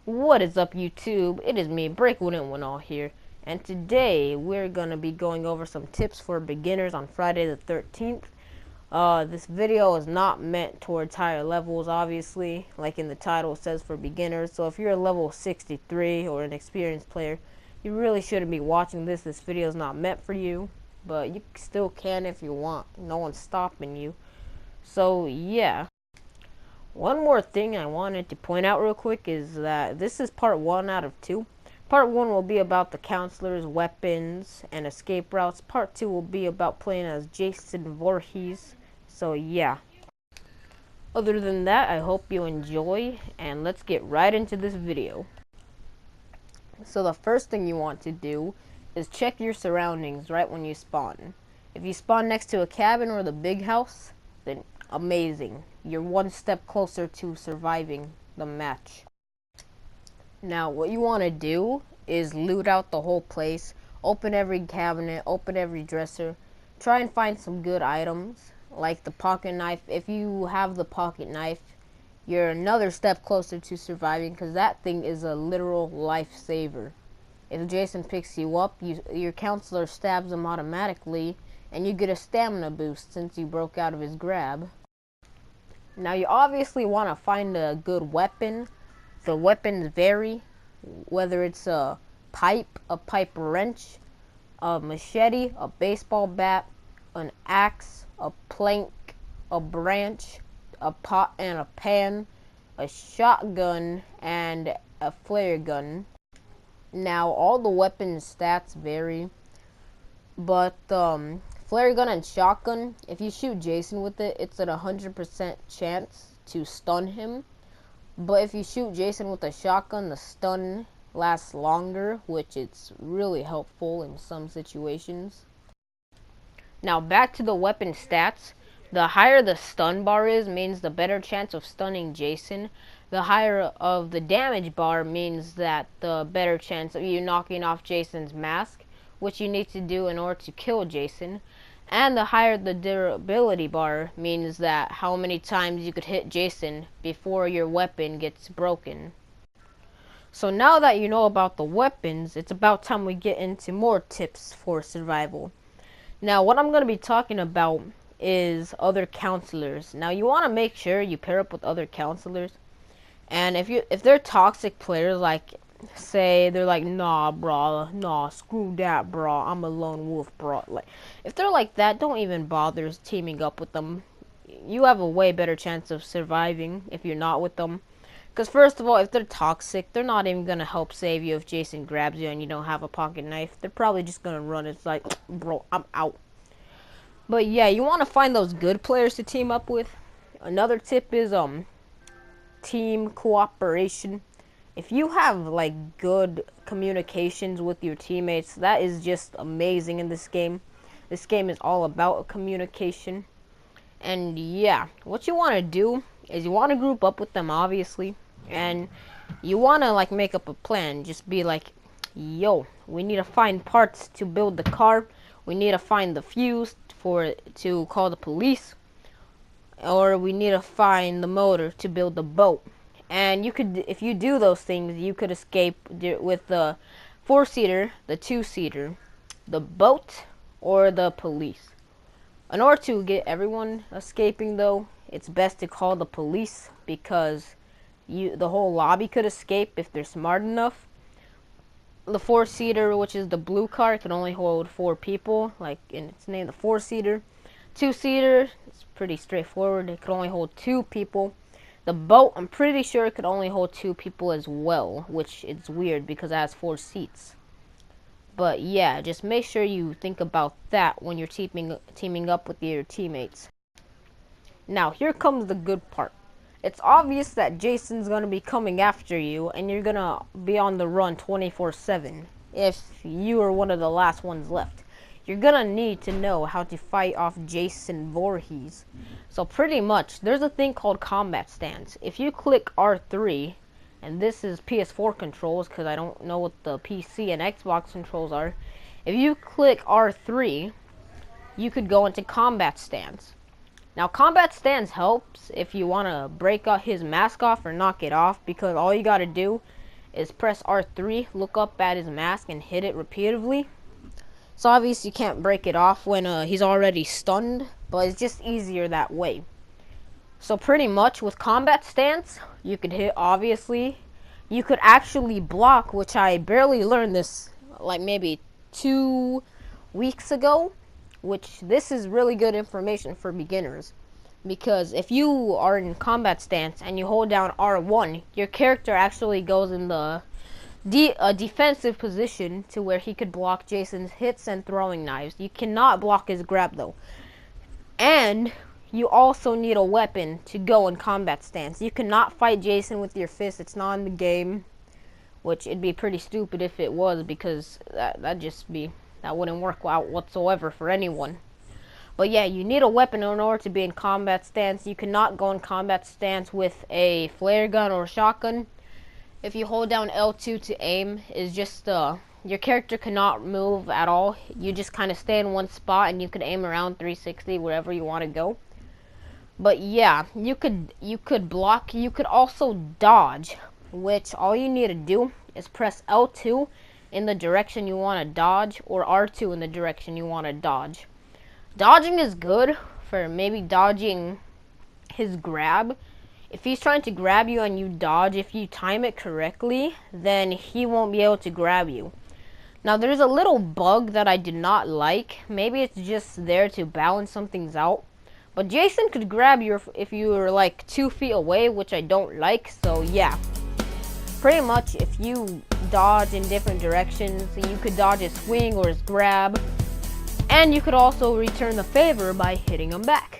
What is up, YouTube? It is me, Break1and1all here, and today we're gonna be going over some tips for beginners on Friday the 13th. This video is not meant towards higher levels, obviously, like in the title it says for beginners. So if you're a level 63 or an experienced player, you really shouldn't be watching this. This video is not meant for you, but you still can if you want. No one's stopping you. So yeah. One more thing I wanted to point out real quick is that this is part 1 out of 2. Part 1 will be about the counselors, weapons, and escape routes. Part 2 will be about playing as Jason Voorhees. So yeah. Other than that, I hope you enjoy, and let's get right into this video. So the first thing you want to do is check your surroundings right when you spawn. If you spawn next to a cabin or the big house, then amazing. You're one step closer to surviving the match. Now, what you want to do is loot out the whole place, open every cabinet, open every dresser, try and find some good items, like the pocket knife. If you have the pocket knife, you're another step closer to surviving, because that thing is a literal lifesaver. If Jason picks you up, your counselor stabs him automatically, and you get a stamina boost since you broke out of his grab. Now, you obviously want to find a good weapon. The weapons vary, whether it's a pipe wrench, a machete, a baseball bat, an axe, a plank, a branch, a pot and a pan, a shotgun, and a flare gun. Now, all the weapon stats vary, but flare gun and shotgun, if you shoot Jason with it, it's at 100% chance to stun him. But if you shoot Jason with a shotgun, the stun lasts longer, which it's really helpful in some situations. Now back to the weapon stats. The higher the stun bar is, means the better chance of stunning Jason. The higher of the damage bar means that the better chance of you knocking off Jason's mask, which you need to do in order to kill Jason. And the higher the durability bar means that how many times you could hit Jason before your weapon gets broken. So now that you know about the weapons, it's about time we get into more tips for survival. Now, what I'm going to be talking about is other counselors. Now, you want to make sure you pair up with other counselors. And if they're toxic players, like, say they're like, nah, bro, nah, screw that, bro, I'm a lone wolf, bro. Like, if they're like that, don't even bother teaming up with them. You have a way better chance of surviving if you're not with them. Because first of all, if they're toxic, they're not even going to help save you if Jason grabs you and you don't have a pocket knife. They're probably just going to run. It's like, bro, I'm out. But yeah, you want to find those good players to team up with. Another tip is team cooperation. If you have like good communications with your teammates, that is just amazing in this game. This game is all about communication. And yeah, what you want to do is you want to group up with them, obviously, and you want to like make up a plan. Just be like, yo, we need to find parts to build the car, we need to find the fuse to call the police, or we need to find the motor to build the boat. And you could, if you do those things, you could escape with the 4-seater, the 2-seater, the boat, or the police. In order to get everyone escaping, though, it's best to call the police, because the whole lobby could escape if they're smart enough. The 4-seater, which is the blue car, can only hold 4 people, like in its name, the 4-seater. 2-seater, it's pretty straightforward. It could only hold 2 people. The boat, I'm pretty sure it could only hold 2 people as well, which is weird because it has 4 seats. But yeah, just make sure you think about that when you're teaming up with your teammates. Now, here comes the good part. It's obvious that Jason's going to be coming after you, and you're going to be on the run 24/7 if you are one of the last ones left. You're going to need to know how to fight off Jason Voorhees. So pretty much, there's a thing called combat stance. If you click R3, and this is PS4 controls because I don't know what the PC and Xbox controls are. If you click R3, you could go into combat stance. Now, combat stance helps if you want to break his mask off or knock it off, because all you got to do is press R3, look up at his mask, and hit it repeatedly. So obviously you can't break it off when he's already stunned, but it's just easier that way. So pretty much with combat stance, you could hit, obviously. You could actually block, which I barely learned this like maybe 2 weeks ago, which this is really good information for beginners. Because if you are in combat stance and you hold down R1, your character actually goes in the defensive position to where he could block Jason's hits and throwing knives. You cannot block his grab though. And you also need a weapon to go in combat stance. You cannot fight Jason with your fist. It's not in the game, which it'd be pretty stupid if it was, because that wouldn't work out whatsoever for anyone. But yeah, you need a weapon in order to be in combat stance. You cannot go in combat stance with a flare gun or shotgun. If you hold down L2 to aim, is just your character cannot move at all. You just kind of stay in one spot and you can aim around 360 wherever you want to go. But yeah, you could block. You could also dodge, which all you need to do is press L2 in the direction you want to dodge, or R2 in the direction you want to dodge. Dodging is good for maybe dodging his grab. If he's trying to grab you and you dodge, if you time it correctly, then he won't be able to grab you. Now there's a little bug that I did not like. Maybe it's just there to balance some things out. But Jason could grab you if you were like 2 feet away, which I don't like. So yeah, pretty much if you dodge in different directions, you could dodge his swing or his grab. And you could also return the favor by hitting him back.